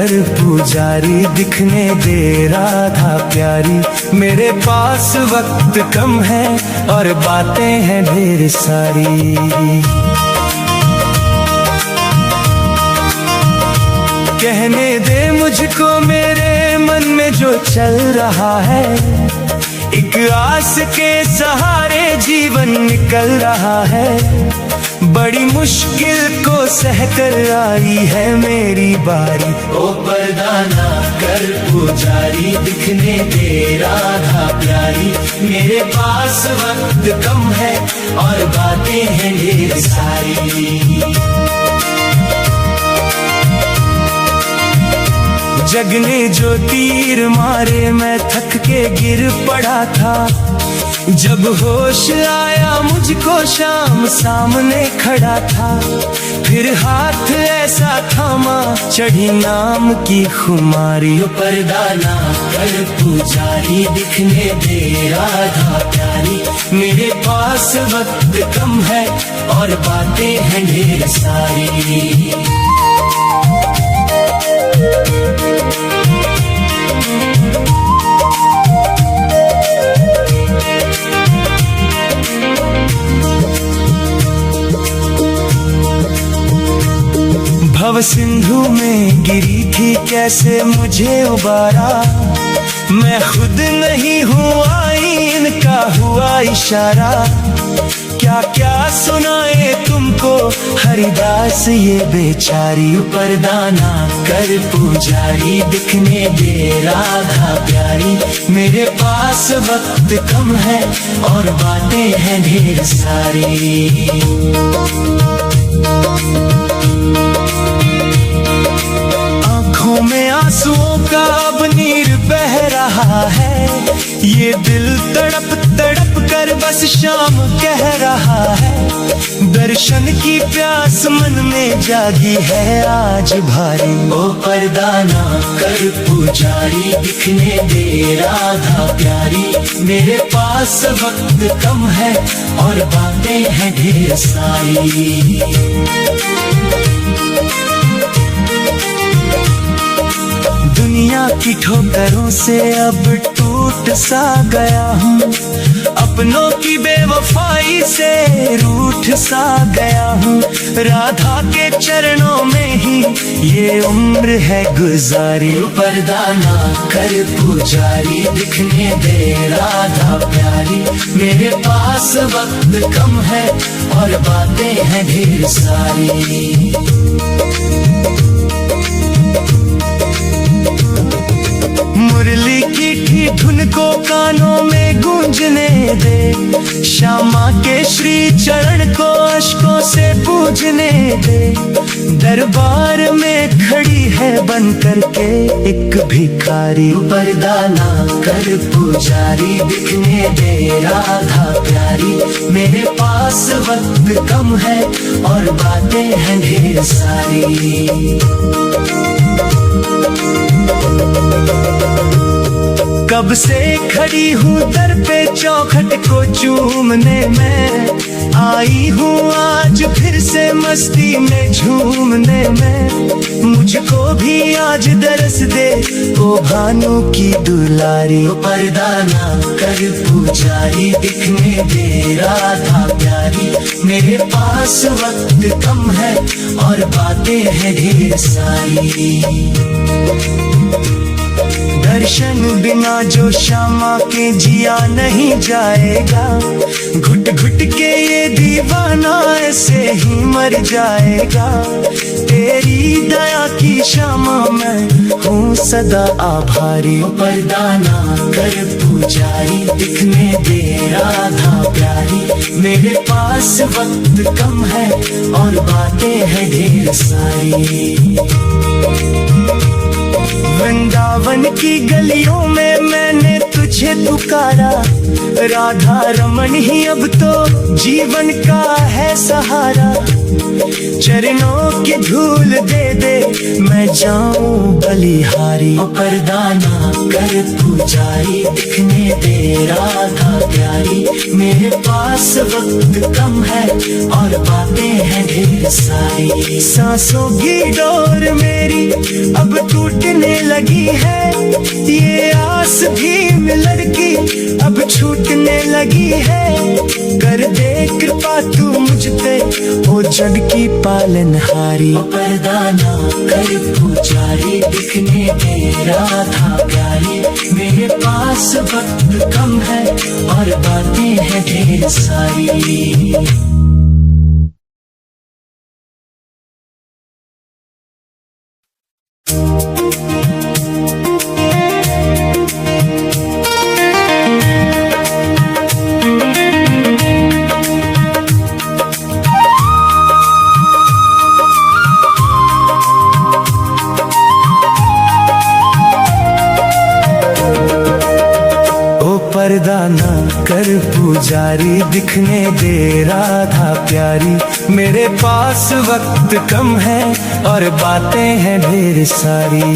कर पुजारी, दिखने दे राधा प्यारी। मेरे पास वक्त कम है और बातें हैं ढेर सारी। कहने दे मुझको मेरे मन में जो चल रहा है, एक आस के सहारे जीवन निकल रहा है। बड़ी मुश्किल को सहकर आई है मेरी बारी। ओ पर्दा ना कर पुजारी, दिखने दे राधा प्यारी। मेरे पास वक्त कम है और बातें हैं ढेर सारी। जग ने जो तीर मारे मैं थक के गिर पड़ा था। जब होश आया मुझको शाम सामने खड़ा था। फिर हाथ ऐसा थामा चढ़ी नाम की खुमारी। पर्दा ना कर पुजारी, दिखने दे राधा प्यारी। मेरे पास वक्त कम है और बातें हैं ढेर सारी। भव सिंधु में गिरी थी कैसे मुझे उबारा। मैं खुद नहीं हुआ इनका हुआ इशारा। क्या क्या सुनाए तुमको हरिदास ये बेचारी। पर्दा ना कर पुजारी, दिखने दे राधा प्यारी। मेरे पास वक्त कम है और बातें हैं ढेर सारी। आंखों में आंसुओं का अब नीर बह रहा है। ये दिल तड़प तड़प कर बस शाम कह रहा है। दर्शन की प्यास मन में जागी है आज भारी। ओ पर्दा ना कर पुजारी, दिखने दे राधा प्यारी। मेरे पास वक्त कम है और बातें हैं ढेर सारी। दुनिया की ठोकरों से अब टूट सा गया हूँ। अपनों की बेवफाई से रूठ सा गया हूँ। राधा के चरणों में ही ये उम्र है गुजारी। पर्दा ना कर पुजारी, दिखने दे राधा प्यारी। मेरे पास वक्त कम है और बातें हैं ढेर सारी। मुरली की धुन को कानों में गूंजने दे। श्यामा के श्री चरण को अश्कों से पूजने दे। दरबार में खड़ी है बन करके एक भिखारी। पर्दा ना कर पुजारी, दिखने दे राधा प्यारी। मेरे पास वक्त कम है और बातें हैं ढेर सारी। कब से खड़ी हूँ दर पे चौखट को चूमने में। आई हूँ आज फिर से मस्ती में झूमने में। मुझको भी आज दरस दे ओ भानु की दुलारी। पर्दा ना कर पुजारी, दिखने दे राधा प्यारी। मेरे पास वक्त कम है और बातें हैं ढेर सारी। दर्शन बिना जो श्यामा के जिया नहीं जाएगा। घुट घुट के ये दीवाना ऐसे ही मर जाएगा। तेरी दया की श्यामा मैं हूँ सदा आभारी। पर्दा ना कर पुजारी, दिखने दे राधा प्यारी। मेरे पास वक्त कम है और बातें हैं ढेर सारी। वृंदावन की गलियों में मैंने तुझे पुकारा। राधा रमन ही अब तो जीवन का है सहारा। चरणों की धूल दे दे मैं जाऊं बलिहारी। पर्दा ना कर पुजारी, दिखने दे राधा प्यारी। मेरे पास वक्त कम है और बातें हैं ढेर सारी। सांसों की डोर मेरी अब टूटने लगी है, ये आस भी लड़की अब छूटने लगी है। कर दे कृपा तू मुझ पे ओ जग की पालनहारी। पर्दा ना कर पुजारी, दिखने दे राधा प्यारी। मेरे पास वक्त कम है और बातें हैं ढेर सारी। पर्दा ना कर पुजारी, दिखने दे राधा प्यारी। मेरे पास वक्त कम है और बातें हैं ढेर सारी।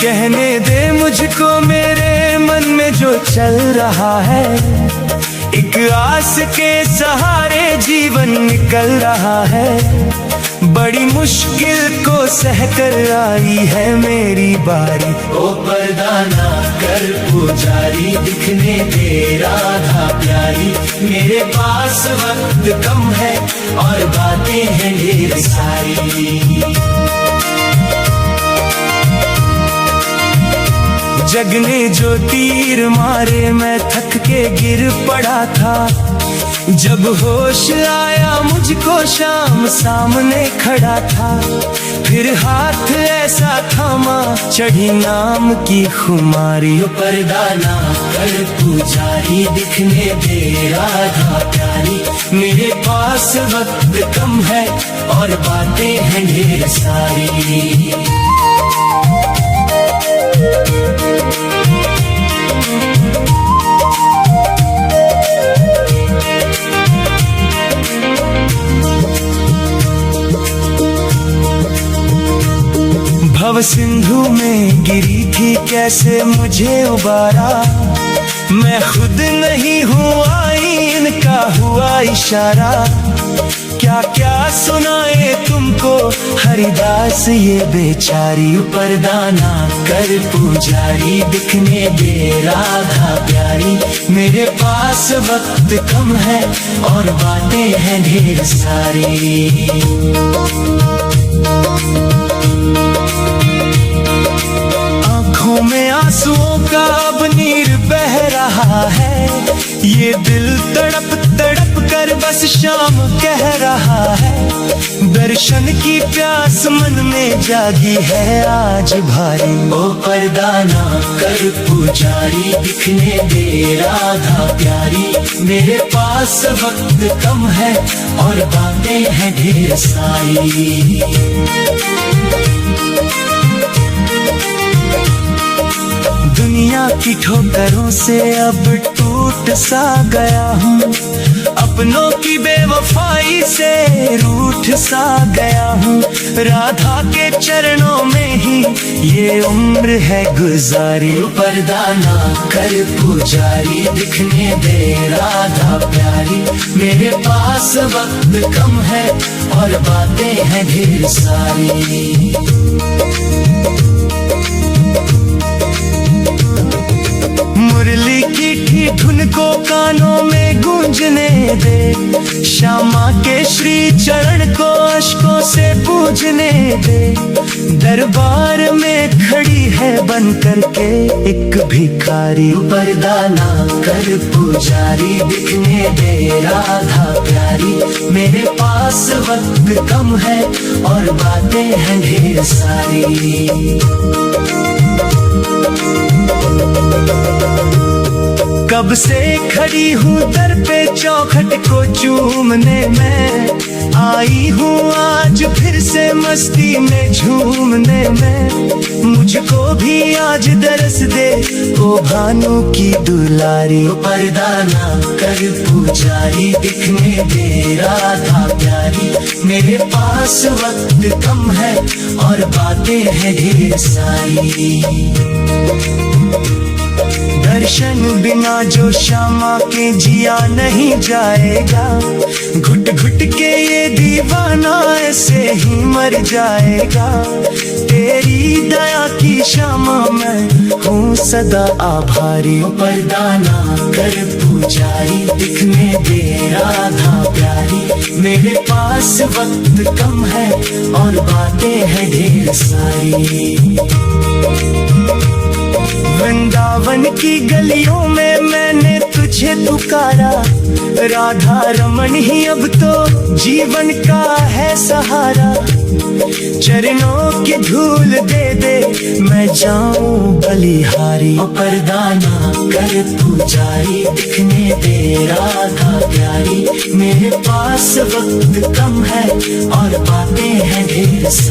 कहने दे मुझको मेरे मन में जो चल रहा है। एक आस के सहारे जीवन निकल रहा है। बड़ी मुश्किल को सहकर आई है मेरी बारी। ओ पर्दा ना कर पुजारी, दिखने दे राधा प्यारी। मेरे पास वक्त कम है और बातें हैं ढेर सारी। जग ने जो तीर मारे मैं थक के गिर पड़ा था। जब होश आया मुझको शाम सामने खड़ा था। फिर हाथ ऐसा थामा चढ़ी नाम की खुमारी। पर्दा ना कर पुजारी, दिखने दे राधा प्यारी। मेरे पास वक्त कम है और बातें हैं ढेर सारी। भव सिंधु में गिरी थी कैसे मुझे उबारा। मैं खुद नहीं हूँ आईन का हुआ इशारा। क्या क्या सुनाए तुमको हरिदास ये बेचारी। पर्दा ना कर पुजारी, दिखने दे राधा प्यारी। मेरे पास वक्त कम है और बातें हैं ढेर सारी। आंखों में आंसुओं का अब नीर बह रहा है। ये दिल तड़प तड़प कर बस शाम कह रहा है। दर्शन की प्यास मन में जागी है आज भारी। ओ पर्दा ना कर पुजारी, दिखने दे राधा प्यारी। मेरे पास वक्त कम है और बातें हैं ढेर सारी। दुनिया की ठोकरों से अब टूट सा गया हूँ। अपनों की बेवफाई से रूठ सा गया हूँ। राधा के चरणों में ही ये उम्र है गुजारी। पर्दा ना कर पुजारी, दिखने दे राधा प्यारी। मेरे पास वक्त कम है और बातें हैं ढेर सारी। मुरली की धुन को कानों में गूंजने दे। श्यामा के श्री चरण को अश्कों से पूजने दे। दरबार में खड़ी है बन करके एक भिखारी। पर्दा ना कर पुजारी, दिखने दे राधा प्यारी। मेरे पास वक्त कम है और बातें हैं ढेर सारी। कब से खड़ी हूँ दर पे चौखट को चूमने में, आई हूँ आज फिर से मस्ती में झूमने में। मुझको भी आज दरस दे ओ भानु की दुलारी, पर्दा ना कर पुजारी, दिखने दे राधा प्यारी। मेरे पास वक्त कम है और बातें हैं ढेर सारी, दर्शन बिना जो श्यामा के जिया नहीं जाएगा। घुट घुट के ये दीवाना ऐसे ही मर जाएगा। तेरी दया की श्यामा मैं हूँ सदा आभारी, पर्दा ना कर पुजारी, दिखने दे राधा प्यारी। मेरे पास वक्त कम है और बातें हैं ढेर सारी। वृंदावन की गलियों में मैंने तुझे पुकारा, राधा रमन ही अब तो जीवन का है सहारा। चरणों की धूल दे दे मैं जाऊं बलिहारी, पर्दा ना कर पुजारी, दिखने दे राधा प्यारी। मेरे पास वक्त कम है और बातें हैं ढेर सारी।